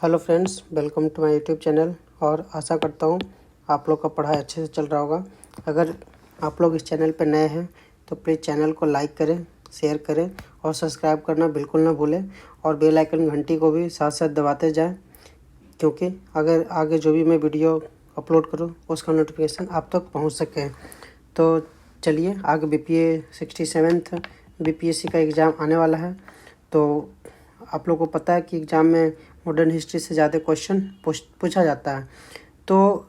Hello friends, welcome to my YouTube channel. और आशा करता हूँ आप लोग का पढ़ाई अच्छे से चल रहा होगा। अगर आप लोग इस चैनल पर नए हैं तो प्लीज़ चैनल को लाइक करें, शेयर करें और सब्सक्राइब करना बिल्कुल ना भूलें। और बेल आइकन घंटी को भी साथ साथ दबाते जाएं, क्योंकि अगर आगे जो भी मैं वीडियो अपलोड करूँ उसका नोटिफिकेशन आप तक पहुँच सके। तो चलिए आगे BPA 67 BPSC का एग्ज़ाम आने वाला है। तो आप लोगों को पता है कि एग्ज़ाम में मॉडर्न हिस्ट्री से ज़्यादा क्वेश्चन पूछा जाता है। तो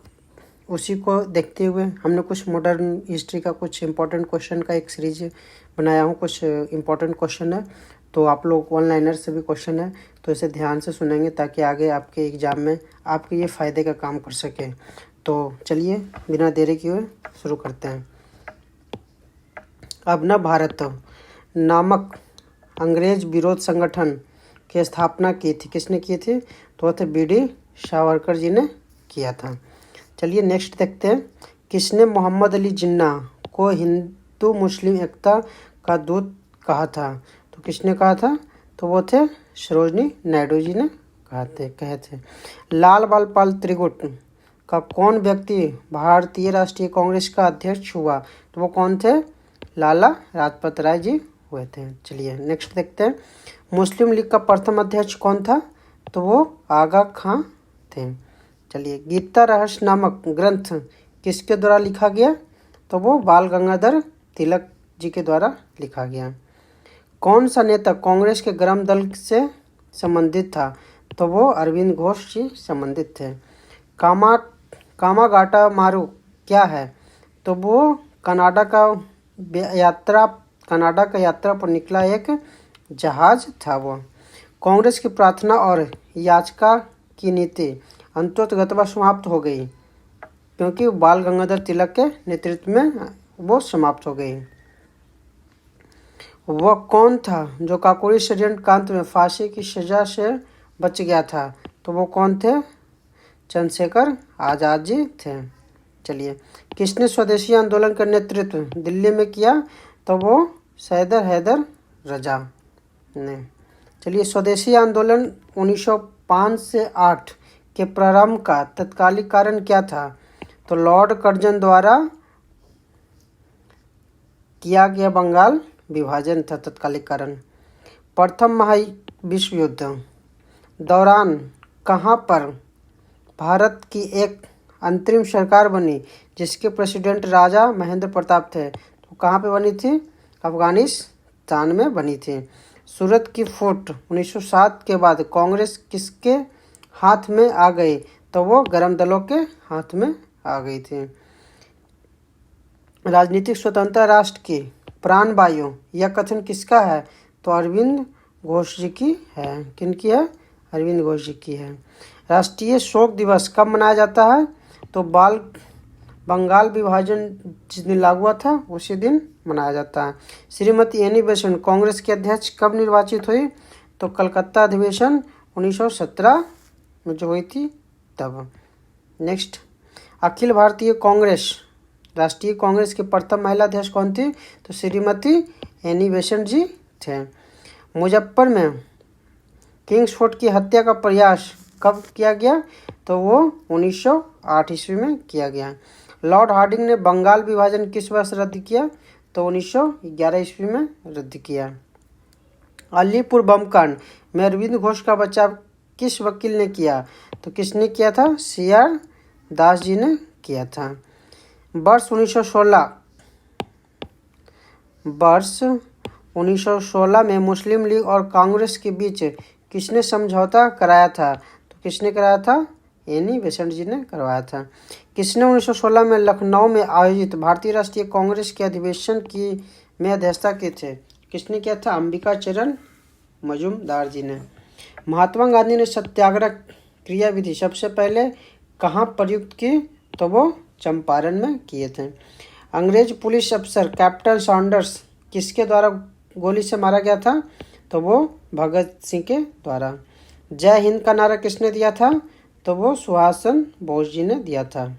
उसी को देखते हुए हमने कुछ मॉडर्न हिस्ट्री का कुछ इम्पोर्टेंट क्वेश्चन का एक सीरीज बनाया हूँ। कुछ इम्पोर्टेंट क्वेश्चन है, तो आप लोग ऑनलाइनर से भी क्वेश्चन है तो इसे ध्यान से सुनेंगे ताकि आगे आपके एग्ज़ाम में आपके ये फ़ायदे का काम कर सके। तो चलिए बिना देरी किए शुरू करते हैं। अब न भारत नामक अंग्रेज विरोध संगठन की स्थापना की थी। किसने की थी? तो थे BD सावरकर जी ने किया था। चलिए नेक्स्ट देखते हैं। किसने मोहम्मद अली जिन्ना को हिंदू मुस्लिम एकता का दूत कहा था? तो किसने कहा था? तो वो थे सरोजनी नायडू जी ने कहे थे। लाल बाल त्रिगुट का कौन व्यक्ति भारतीय राष्ट्रीय कांग्रेस का अध्यक्ष हुआ? तो वो कौन थे? लाला लाजपत राय जी हुए थे। चलिए नेक्स्ट देखते हैं। मुस्लिम लीग का प्रथम अध्यक्ष कौन था? तो वो आगा खां थे। चलिए गीता रहस्य नामक ग्रंथ किसके द्वारा लिखा गया? तो वो बाल गंगाधर तिलक जी के द्वारा लिखा गया। कौन सा नेता कांग्रेस के गर्म दल से संबंधित था? तो वो अरविंद घोष जी संबंधित थे। कामागाटा मारू क्या है? तो वो कनाडा का यात्रा पर निकला एक जहाज था। वो कांग्रेस की प्रार्थना और याचिका की नीति अंततः समाप्त हो गई, क्योंकि बाल गंगाधर तिलक के नेतृत्व में वो समाप्त हो गई। वह कौन था जो काकोरी षड्यंत्र कांड में फांसी की सजा से बच गया था? तो वो कौन थे? चंद्रशेखर आज़ाद जी थे। चलिए किसने स्वदेशी आंदोलन का नेतृत्व दिल्ली में किया? तो वो सैयद हैदर रजा ने। चलिए स्वदेशी आंदोलन 1905 से 8 के प्रारंभ का तत्कालिक कारण क्या था? तो लॉर्ड कर्जन द्वारा किया गया बंगाल विभाजन था तत्कालिक कारण। प्रथम महाविश्व युद्ध दौरान कहाँ पर भारत की एक अंतरिम सरकार बनी जिसके प्रेसिडेंट राजा महेंद्र प्रताप थे? तो कहाँ पे बनी थी? अफगानिस्तान में बनी थी। सूरत की फूट 1907 के बाद कांग्रेस किसके हाथ में आ गई? तो वो गर्म दलों के हाथ में आ गई थी। राजनीतिक स्वतंत्रता राष्ट्र की प्राण वायु यह कथन किसका है? तो अरविंद घोष जी की है। किनकी है? अरविंद घोष जी की है। राष्ट्रीय शोक दिवस कब मनाया जाता है? तो बंगाल विभाजन जिस दिन लागू हुआ था उसी दिन मनाया जाता है। श्रीमती एनी बेसेंट कांग्रेस के अध्यक्ष कब निर्वाचित हुई? तो कलकत्ता अधिवेशन 1917 में जो हुई थी तब। नेक्स्ट, अखिल भारतीय कांग्रेस राष्ट्रीय कांग्रेस की प्रथम महिला अध्यक्ष कौन थी? तो श्रीमती एनी बेसेंट जी थे। मुजफ्फर में किंग्सफोर्ड की हत्या का प्रयास कब किया गया? तो वो 1908 ईस्वी में किया गया। लॉर्ड हार्डिंग ने बंगाल विभाजन किस वर्ष रद्द किया? तो 1911 ईस्वी में रद्द किया। अलीपुर बम कांड में अरविंद घोष का बचाव किस वकील ने किया? तो किसने किया था? CR दास जी ने किया था। वर्ष 1916 में मुस्लिम लीग और कांग्रेस के बीच किसने समझौता कराया था? तो किसने कराया था? एनी बेसेंट जी ने करवाया था। किसने 1916 में लखनऊ में आयोजित भारतीय राष्ट्रीय कांग्रेस के अधिवेशन में अध्यक्षता की थी? किसने किया था? अंबिका चरण मजूमदार जी ने। महात्मा गांधी ने सत्याग्रह क्रियाविधि सबसे पहले कहाँ प्रयुक्त की? तो वो चंपारण में किए थे। अंग्रेज पुलिस अफसर कैप्टन सॉन्डर्स किसके द्वारा गोली से मारा गया था? तो वो भगत सिंह के द्वारा। जय हिंद का नारा किसने दिया था? तो वो सुभाष चंद्र बोस जी ने दिया था।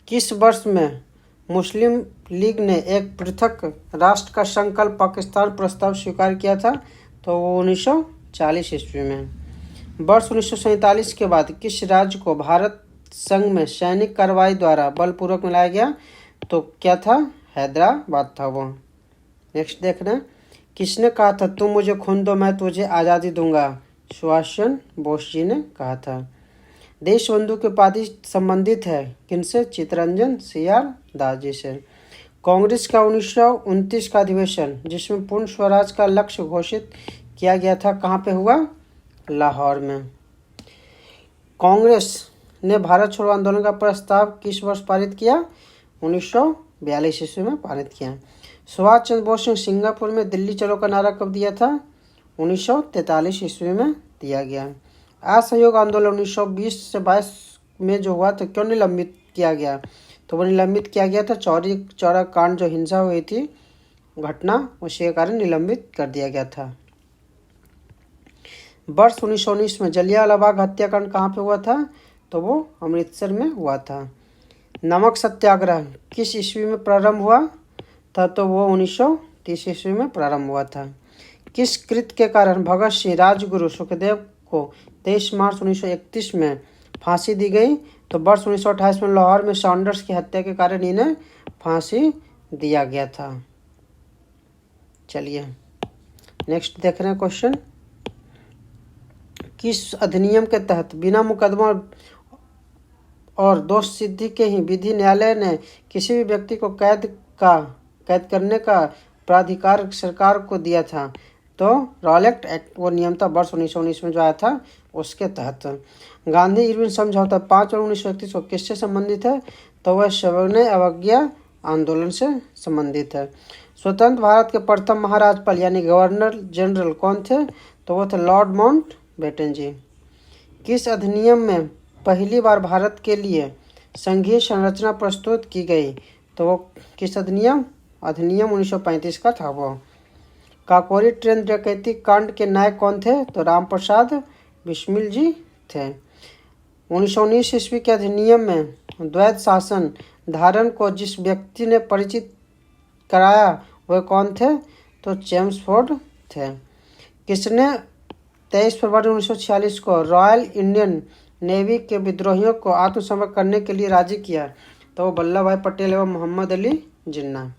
किस वर्ष में मुस्लिम लीग ने एक पृथक राष्ट्र का संकल्प पाकिस्तान प्रस्ताव स्वीकार किया था? तो वो 1940 ईस्वी में। वर्ष 1947 के बाद किस राज्य को भारत संघ में सैनिक कार्रवाई द्वारा बलपूर्वक मिलाया गया? तो क्या था? हैदराबाद था वो। नेक्स्ट देखना, किसने कहा था तुम मुझे खून दो मैं तुझे आज़ादी दूंगा? सुभाष चंद्र बोस जी ने कहा था। देश बंधु की उपाधि संबंधित है किनसे? चित्तरंजन सीआर दास जी से। कांग्रेस का 1929 का अधिवेशन जिसमें पूर्ण स्वराज का लक्ष्य घोषित किया गया था कहाँ पे हुआ? लाहौर में। कांग्रेस ने भारत छोड़ो आंदोलन का प्रस्ताव किस वर्ष पारित किया? 1942 ईस्वी में पारित किया। सुभाष चंद्र बोस ने सिंगापुर में दिल्ली चलो का नारा कब दिया था? 1943 ईस्वी में दिया गया। असहयोग आंदोलन 1920 से 22 में जो हुआ तो क्यों निलंबित किया गया? तो वो निलंबित किया गया था चौरी चौरा कांड, जो हिंसा हुई थी घटना, उसी के कारण निलंबित कर दिया गया था। वर्ष 1919 में जलियांवाला बाग हत्याकांड कहाँ पे हुआ था? तो वो अमृतसर में हुआ था। नमक सत्याग्रह किस ईस्वी में प्रारंभ हुआ था? तो वो 1930 ईस्वी में प्रारंभ हुआ था। किस कृत्य के कारण भगत सिंह, राजगुरु, सुखदेव को 23 मार्च 1931 में फांसी दी गई? तो वर्ष 1928 में लाहौर में सॉन्डर्स की हत्या के कारण इन्हें फांसी दिया गया था। चलिए नेक्स्ट देख रहे हैं क्वेश्चन। किस अधिनियम के तहत बिना मुकदमा और दोष सिद्धि के ही विधि न्यायालय ने किसी भी व्यक्ति को कैद करने का प्राधिकार सरकार को दिया था? तो रॉलेट एक्ट वो नियम था वर्ष 1919 में जो आया था उसके तहत। गांधी इरविन समझौता 5 और 1931 को किससे संबंधित है? तो वह सविनय अवज्ञा आंदोलन से संबंधित है। स्वतंत्र भारत के प्रथम महाराजपाल यानी गवर्नर जनरल कौन थे? तो वो थे लॉर्ड माउंटबेटन जी। किस अधिनियम में पहली बार भारत के लिए संघीय संरचना प्रस्तुत की गई? तो वो किस अधिनियम? अधिनियम 1935 का था वो। काकोरी ट्रेन डकैती कांड के नायक कौन थे? तो रामप्रसाद बिस्मिल जी थे। 1919 ईस्वी के अधिनियम में द्वैध शासन धारण को जिस व्यक्ति ने परिचित कराया वह कौन थे? तो चेम्सफोर्ड थे। किसने 23 फरवरी 1946 को रॉयल इंडियन नेवी के विद्रोहियों को आत्मसमर्पण करने के लिए राजी किया? तो वो वल्लभ भाई पटेल एवं मोहम्मद अली जिन्ना।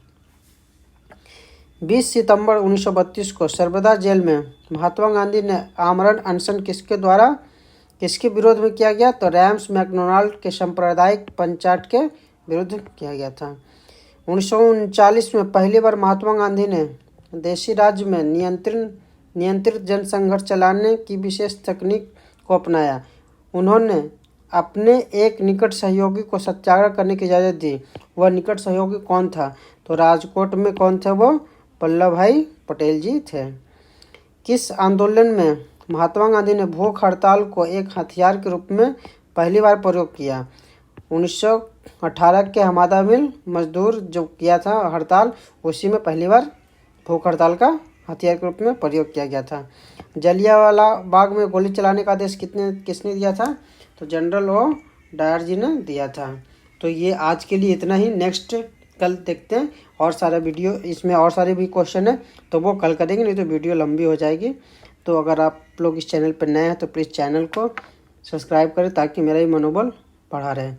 20 सितंबर 1932 को सर्वदा जेल में महात्मा गांधी ने आमरण अनशन किसके विरोध में किया गया? तो रैम्स मैकडोनाल्ड के सांप्रदायिक पंचायत के विरुद्ध किया गया था। 1939 में पहली बार महात्मा गांधी ने देशी राज्य में नियंत्रित जनसंघर्ष चलाने की विशेष तकनीक को अपनाया। उन्होंने अपने एक निकट सहयोगी को सत्याग्रह करने की इजाज़त दी। वह निकट सहयोगी कौन था? तो राजकोट में कौन थे वो? वल्लभ भाई पटेल जी थे। किस आंदोलन में महात्मा गांधी ने भूख हड़ताल को एक हथियार के रूप में पहली बार प्रयोग किया? 1918 के हमादा मिल मजदूर जो किया था हड़ताल, उसी में पहली बार भूख हड़ताल का हथियार के रूप में प्रयोग किया गया था। जलियांवाला बाग में गोली चलाने का आदेश किसने दिया था? तो जनरल ओ डायर जी ने दिया था। तो ये आज के लिए इतना ही। नेक्स्ट कल देखते हैं और सारा वीडियो, इसमें और सारे भी क्वेश्चन है तो वो कल करेंगे, नहीं तो वीडियो लंबी हो जाएगी। तो अगर आप लोग इस चैनल पर नए हैं तो प्लीज़ चैनल को सब्सक्राइब करें ताकि मेरा भी मनोबल बढ़ा रहे।